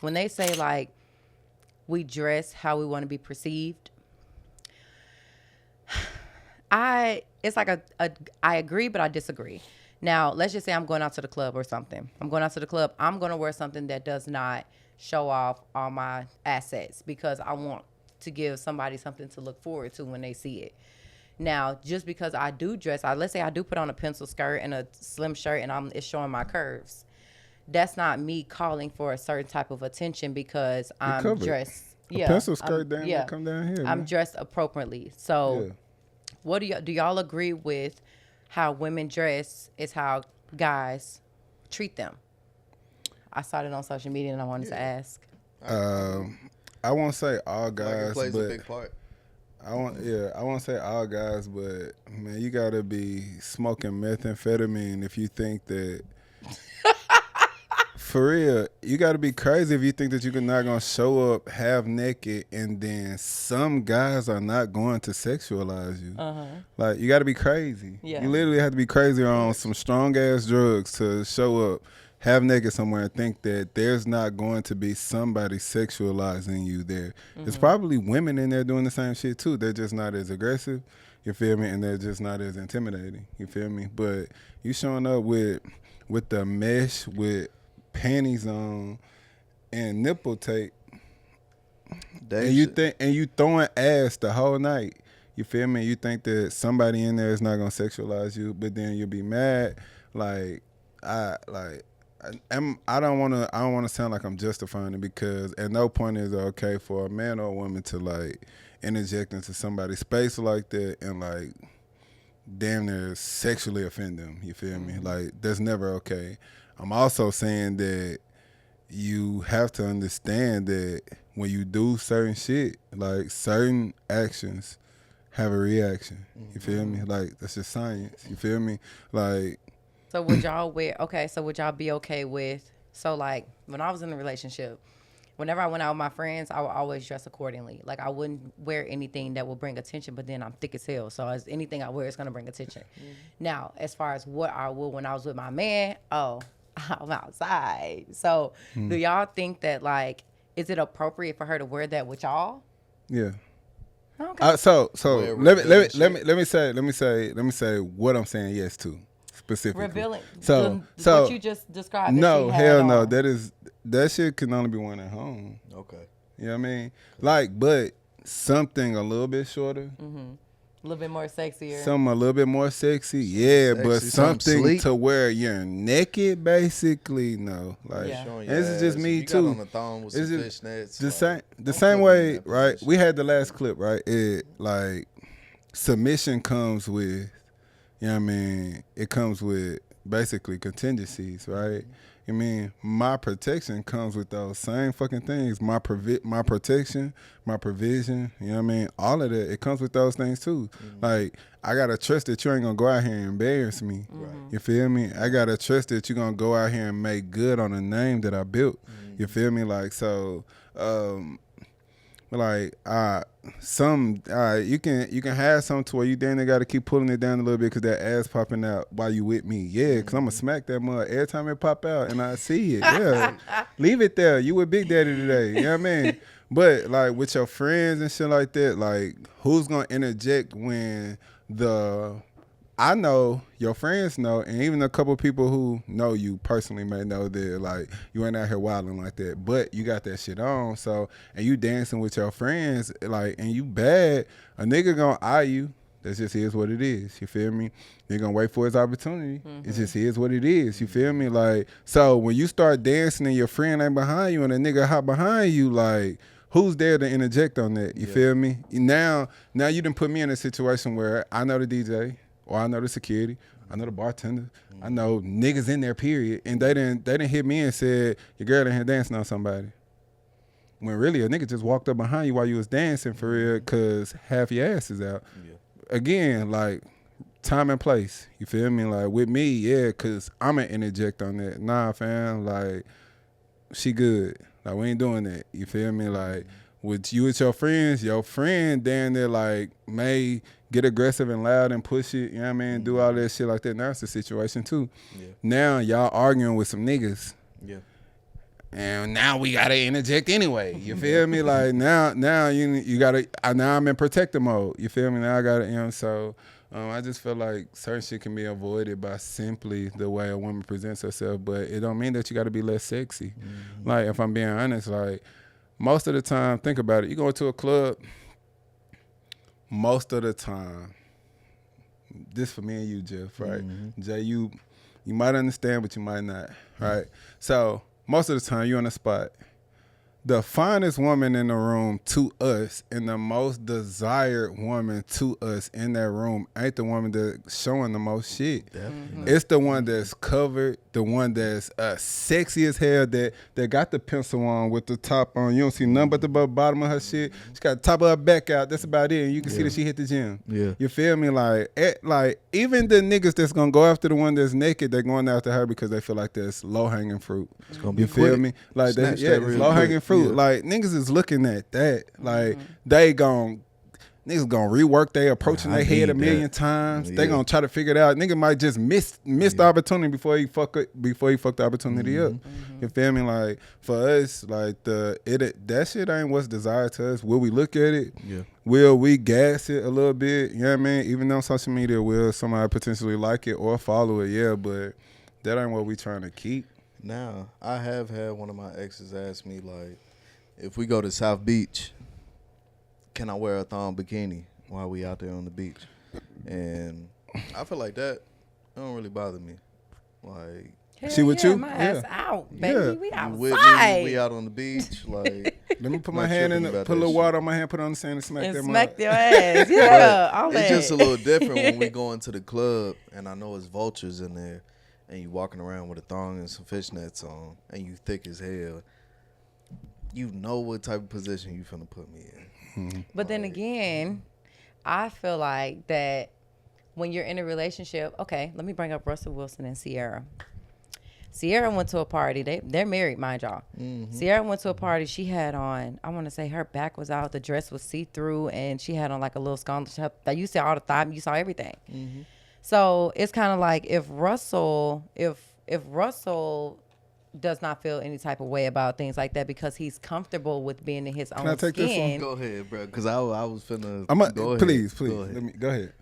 when they say like we dress how we want to be perceived, it's like I agree, but I disagree. Now, let's just say I'm going out to the club or something. I'm going out to the club. I'm going to wear something that does not show off all my assets because I want to give somebody something to look forward to when they see it. Now, just because I do dress, let's say I do put on a pencil skirt and a slim shirt and it's showing my curves. That's not me calling for a certain type of attention because I'm dressed. A pencil skirt come down here. I'm dressed appropriately. So what do y'all agree with how women dress is how guys treat them? I saw it on social media and I wanted to ask. I won't say all guys, plays but a big part. I won't say all guys, but man, you gotta be smoking methamphetamine if you think that. For real, you gotta be crazy if you think that you're not gonna show up half naked, and then some guys are not going to sexualize you. Like you gotta be crazy. Yeah. You literally have to be crazy on some strong ass drugs to show up half naked somewhere and think that there's not going to be somebody sexualizing you there. There's probably women in there doing the same shit too. They're just not as aggressive, you feel me? And they're just not as intimidating, you feel me? But you showing up with the mesh, with panties on and nipple tape, and you throwing ass the whole night, you feel me? You think that somebody in there is not gonna sexualize you, but then you'll be mad. I don't want to sound like I'm justifying it, because at no point is it okay for a man or a woman to like interject into somebody's space like that and like damn near sexually offend them. You feel me? Like that's never okay. I'm also saying that you have to understand that when you do certain shit, like certain actions have a reaction. You feel me? Like that's just science. You feel me? Like. So would y'all would y'all be okay with, so like when I was in a relationship, whenever I went out with my friends, I would always dress accordingly. Like I wouldn't wear anything that will bring attention, but then I'm thick as hell. So as anything I wear is going to bring attention. Now, as far as what I would when I was with my man, I'm outside. So do y'all think that like, is it appropriate for her to wear that with y'all? Yeah. Okay. So let me say what I'm saying yes to. Specifically. Revealing so what you just described. No, hell no. That shit can only be worn at home. Okay. You know what I mean? Like, but something a little bit shorter. A little bit more sexier. Something a little bit more sexy. Yeah, but something to where you're naked, basically. No. Like, this is just me too. On the thong with some fishnets, the same way, right? We had the last clip, right? It like submission comes with, you know what I mean? It comes with basically contingencies, right? I mean, my protection comes with those same fucking things. My protection, my provision, you know what I mean? All of that, it comes with those things too. Like, I got to trust that you ain't going to go out here and embarrass me. You feel me? I got to trust that you're going to go out here and make good on the name that I built. You feel me? Like, so, like you can have some to where you then got to keep pulling it down a little bit because that ass popping out while you with me. Yeah, because I'm going to smack that mud every time it pop out and I see it. Yeah, leave it there. You with Big Daddy today. You know what I mean? But like with your friends and shit like that, like who's going to interject when I know, your friends know, and even a couple people who know you personally may know that, like, you ain't out here wilding like that, but you got that shit on, so, and you dancing with your friends, like, and you bad, a nigga gonna eye you. That just is what it is, you feel me? They gonna wait for his opportunity. It just is what it is, you feel me? Like, so when you start dancing and your friend ain't behind you and a nigga hop behind you, like, who's there to interject on that, you feel me? Now you done put me in a situation where I know the DJ, or I know the security, I know the bartender, I know niggas in there, period, and they didn't hit me and said, your girl in here dancing on somebody. When really a nigga just walked up behind you while you was dancing for real because half your ass is out. Again, like, time and place, you feel me? Like, with me, yeah, because I'm going to interject on that. Nah, fam, like, she good. Like, we ain't doing that, you feel me? Like, with you with your friends, your friend down there, like, may get aggressive and loud and push it, you know what I mean? Do all that shit like that. Now it's the situation too. Now y'all arguing with some niggas. and now we gotta interject anyway. You feel me? Like now you gotta. Now I'm in protective mode. You feel me? Now I gotta. So. I just feel like certain shit can be avoided by simply the way a woman presents herself, but it don't mean that you got to be less sexy. Mm-hmm. Like, if I'm being honest, like, most of the time, think about it. You go to a club, most of the time, this for me and you, Jeff, right? Mm-hmm. Jay, you might understand, but you might not, right? So, most of the time, you on the spot. The finest woman in the room to us and the most desired woman to us in that room ain't the woman that's showing the most shit. Mm-hmm. It's the one that's covered, the one that's sexy as hell, that got the pencil on with the top on. You don't see nothing but the bottom of her shit. She got the top of her back out. That's about it. And you can see that she hit the gym. Yeah. You feel me? Like even the niggas that's going to go after the one that's naked, they're going after her because they feel like that's low-hanging fruit. It's gonna be you quick. Feel me? Like that, yeah, it's low-hanging fruit. Yeah. Like niggas is looking at that. Like niggas gonna rework their approach in their head a million times. Yeah. They gonna try to figure it out. Nigga might just miss the opportunity before he fuck the opportunity up. You feel me? Like for us, like that shit ain't what's desired to us. Will we look at it? Yeah. Will we gas it a little bit? You know what I mean? Even on social media, will somebody potentially like it or follow it? Yeah, but that ain't what we trying to keep. Now, I have had one of my exes ask me, like, if we go to South Beach, can I wear a thong bikini while we out there on the beach? And I feel like that don't really bother me. Like, she with you? My ass out, baby. Yeah. We outside. With me, we out on the beach. Like, let me put my hand in, put a little water on my hand, put it on the sand, and smack your ass. Yeah, all that. It's just a little different when we go into the club, and I know it's vultures in there. And you walking around with a thong and some fishnets on, and you thick as hell, you know what type of position you finna put me in. Mm-hmm. But then again, I feel like that when you're in a relationship, okay, let me bring up Russell Wilson and Sierra. Sierra went to a party. They're married, mind y'all. Mm-hmm. Sierra went to a party. She had on, I want to say her back was out, the dress was see-through, and she had on like a little scarlet. You saw all the thigh, you saw everything. Mm-hmm. So it's kind of like if Russell does not feel any type of way about things like that because he's comfortable with being in his own skin. This one? Go ahead, bro, because I was finna. Please. Go ahead.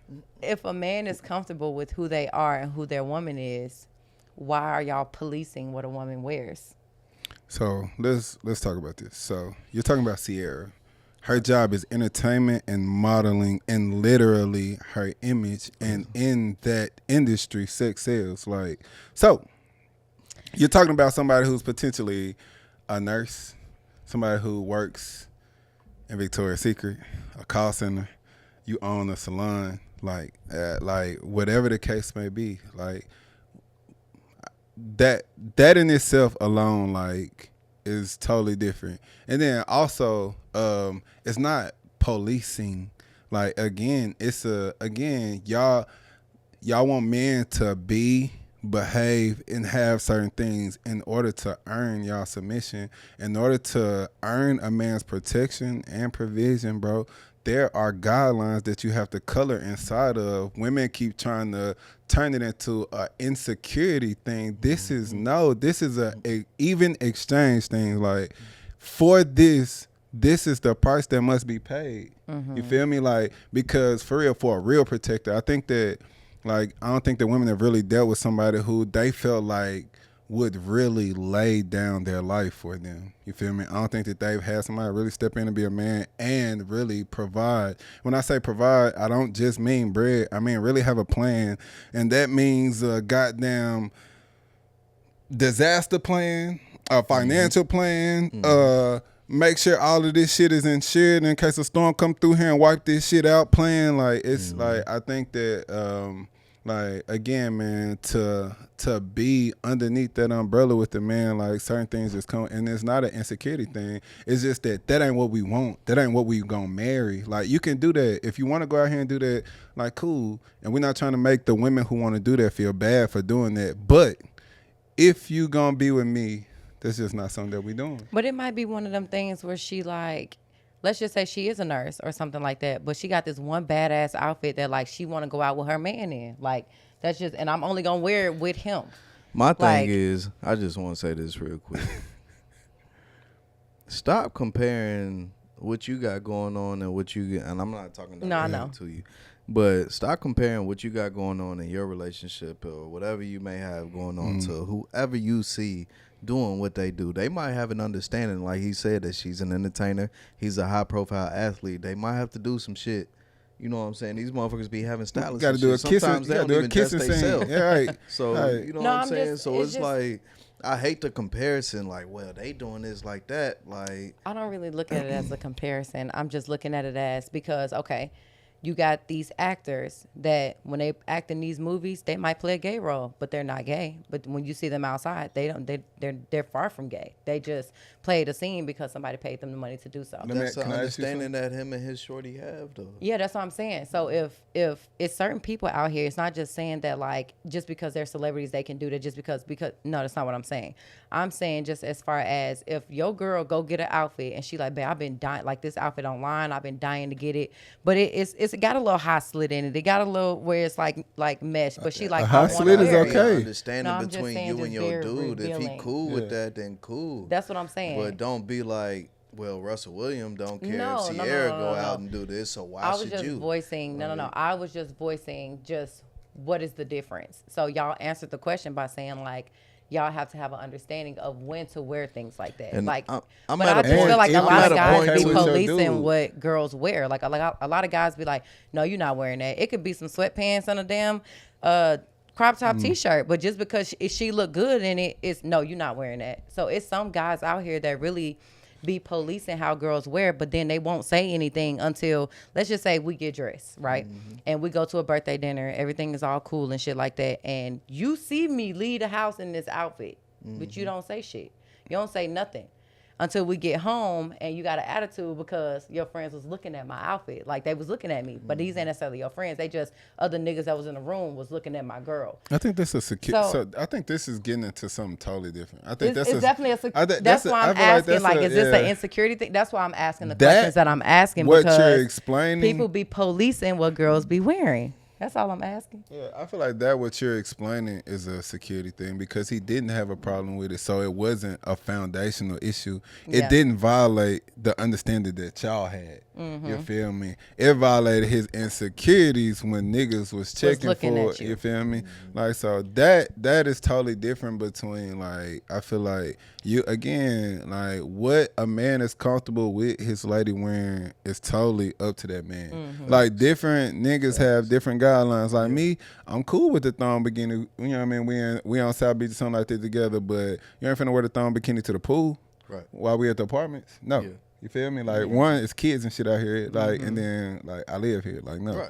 If a man is comfortable with who they are and who their woman is, why are y'all policing what a woman wears? So let's talk about this. So you're talking about Sierra. Her job is entertainment and modeling and literally her image. And in that industry, sex sells. Like, so you're talking about somebody who's potentially a nurse, somebody who works in Victoria's Secret, a call center, you own a salon, like whatever the case may be. Like that in itself alone, like, is totally different. And then also, it's not policing. Like, again, y'all want men to behave and have certain things in order to earn y'all submission, in order to earn a man's protection and provision, bro. There are guidelines that you have to color inside of. Women keep trying to turn it into an insecurity thing. This is a even exchange thing. Like, for this is the price that must be paid. Mm-hmm. You feel me? Like, because for real, for a real protector, I think that, like, I don't think that women have really dealt with somebody who they felt like would really lay down their life for them. You feel me? I don't think that they've had somebody really step in and be a man and really provide. When I say provide, I don't just mean bread. I mean really have a plan. And that means a goddamn disaster plan, a financial plan, make sure all of this shit is insured in case a storm come through here and wipe this shit out plan. Like, it's like, I think that like, again, man, to be underneath that umbrella with the man, like, certain things just come, and it's not an insecurity thing. It's just that ain't what we want. That ain't what we gonna marry. Like, you can do that. If you want to go out here and do that, like, cool. And we're not trying to make the women who want to do that feel bad for doing that. But if you gonna be with me, that's just not something that we doing. But it might be one of them things where she, like, let's just say she is a nurse or something like that, but she got this one badass outfit that, like, she want to go out with her man in. Like, that's just, and I'm only going to wear it with him. My thing is, I just want to say this real quick. stop comparing what you got going on and what you get. And I'm not talking to you, but stop comparing what you got going on in your relationship or whatever you may have going on to whoever you see doing what they do. They might have an understanding, like he said, that she's an entertainer. He's a high profile athlete. They might have to do some shit. You know what I'm saying? These motherfuckers be having stylists. Got to do a kissing. Sometimes they don't even dress themselves. Yeah, right. So right. you know what I'm saying? So it's like, I hate the comparison. Like, well, they doing this like that. Like, I don't really look at it as a comparison. I'm just looking at it as because you got these actors that when they act in these movies, they might play a gay role, but they're not gay. But when you see them outside, they're far from gay. They just played a scene because somebody paid them the money to do so. That's the understanding that him and his shorty have, though. Yeah, that's what I'm saying. So if it's certain people out here, it's not just saying that like just because they're celebrities they can do that. Just because no, that's not what I'm saying. I'm saying just as far as if your girl go get an outfit and she like, babe, I've been dying like this outfit online. I've been dying to get it, but it's got a little high slit in it. It got a little where it's like mesh, but she like a high slit is okay. Understanding between you and your dude. If he cool with that, then cool. That's what I'm saying. But don't be like, well, Russell Williams don't care if Sierra go out and do this, so why should you? I was just voicing. I was just voicing just what is the difference. So y'all answered the question by saying like, y'all have to have an understanding of when to wear things like that. And like, I'm but at I a just point, feel like a lot of guys be with your policing dude. what girls wear. Like a lot of guys be like, no, you're not wearing that. It could be some sweatpants and a damn crop top t-shirt, but just because she look good in it, it's no, you're not wearing that. So it's some guys out here that really be policing how girls wear, but then they won't say anything until, let's just say we get dressed, right? And we go to a birthday dinner, everything is all cool and shit like that, and you see me leave the house in this outfit, but you don't say shit. You don't say nothing until we get home, and you got an attitude because your friends was looking at my outfit. Like, they was looking at me, but these ain't necessarily your friends. They just other niggas that was in the room was looking at my girl. I think this is so I think this is getting into something totally different. I think it's definitely that's why I'm asking. Like, is this an insecurity thing? That's why I'm asking the questions that I'm asking. What because you're explaining, people be policing what girls be wearing. That's all I'm asking. Yeah, I feel like that what you're explaining is a security thing because he didn't have a problem with it, so it wasn't a foundational issue. It didn't violate the understanding that y'all had. You feel me? It violated his insecurities when niggas was checking for it. You feel me? Like, so that is totally different between, like, I feel like you again, like, what a man is comfortable with his lady wearing is totally up to that man. Like, different niggas have different guidelines. Like me, I'm cool with the thong bikini. You know what I mean? We on South Beach or something like that together, but you ain't finna wear the thong bikini to the pool while we at the apartments. No. Yeah. You feel me? Like, one, it's kids and shit out here. Like, and then, like, I live here. Like, no.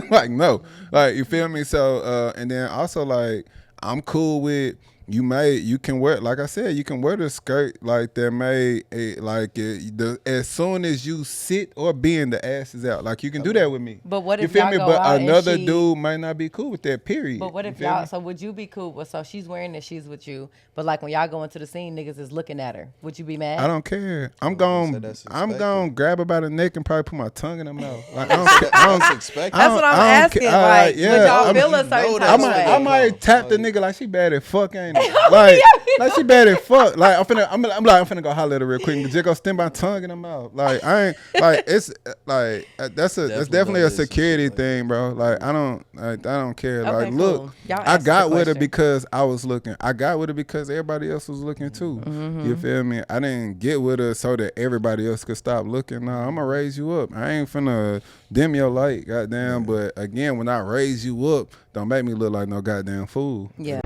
Like, no. Like, you feel me? So, and then also, like, I'm cool with you can wear, like I said, you can wear the skirt like that as soon as you sit or bend, the ass is out. Like, you can do that with me. But what if you feel y'all me? go But out another and dude might not be cool with that, period. But what if y'all, so would you be cool with, so she's wearing this, she's with you, but like when y'all go into the scene, niggas is looking at her. Would you be mad? I don't care. I'm gonna grab her by the neck and probably put my tongue in her mouth. Like, I don't expect. That's what I'm asking. Like, would y'all feel a certain type of way? I might tap the nigga like she bad as fuck, ain't it? Like she bad as fuck. Like, I'm finna go holler at her real quick and just go stem my tongue in her mouth. Like, I ain't like, it's like that's definitely a security thing, bro. Like, I don't care. Okay, like, look, y'all I got with her question. because I was looking. I got with her because everybody else was looking too. You feel me? I didn't get with her so that everybody else could stop looking. Nah, I'm gonna raise you up. I ain't finna dim your light, goddamn. But again, when I raise you up, don't make me look like no goddamn fool. Yeah.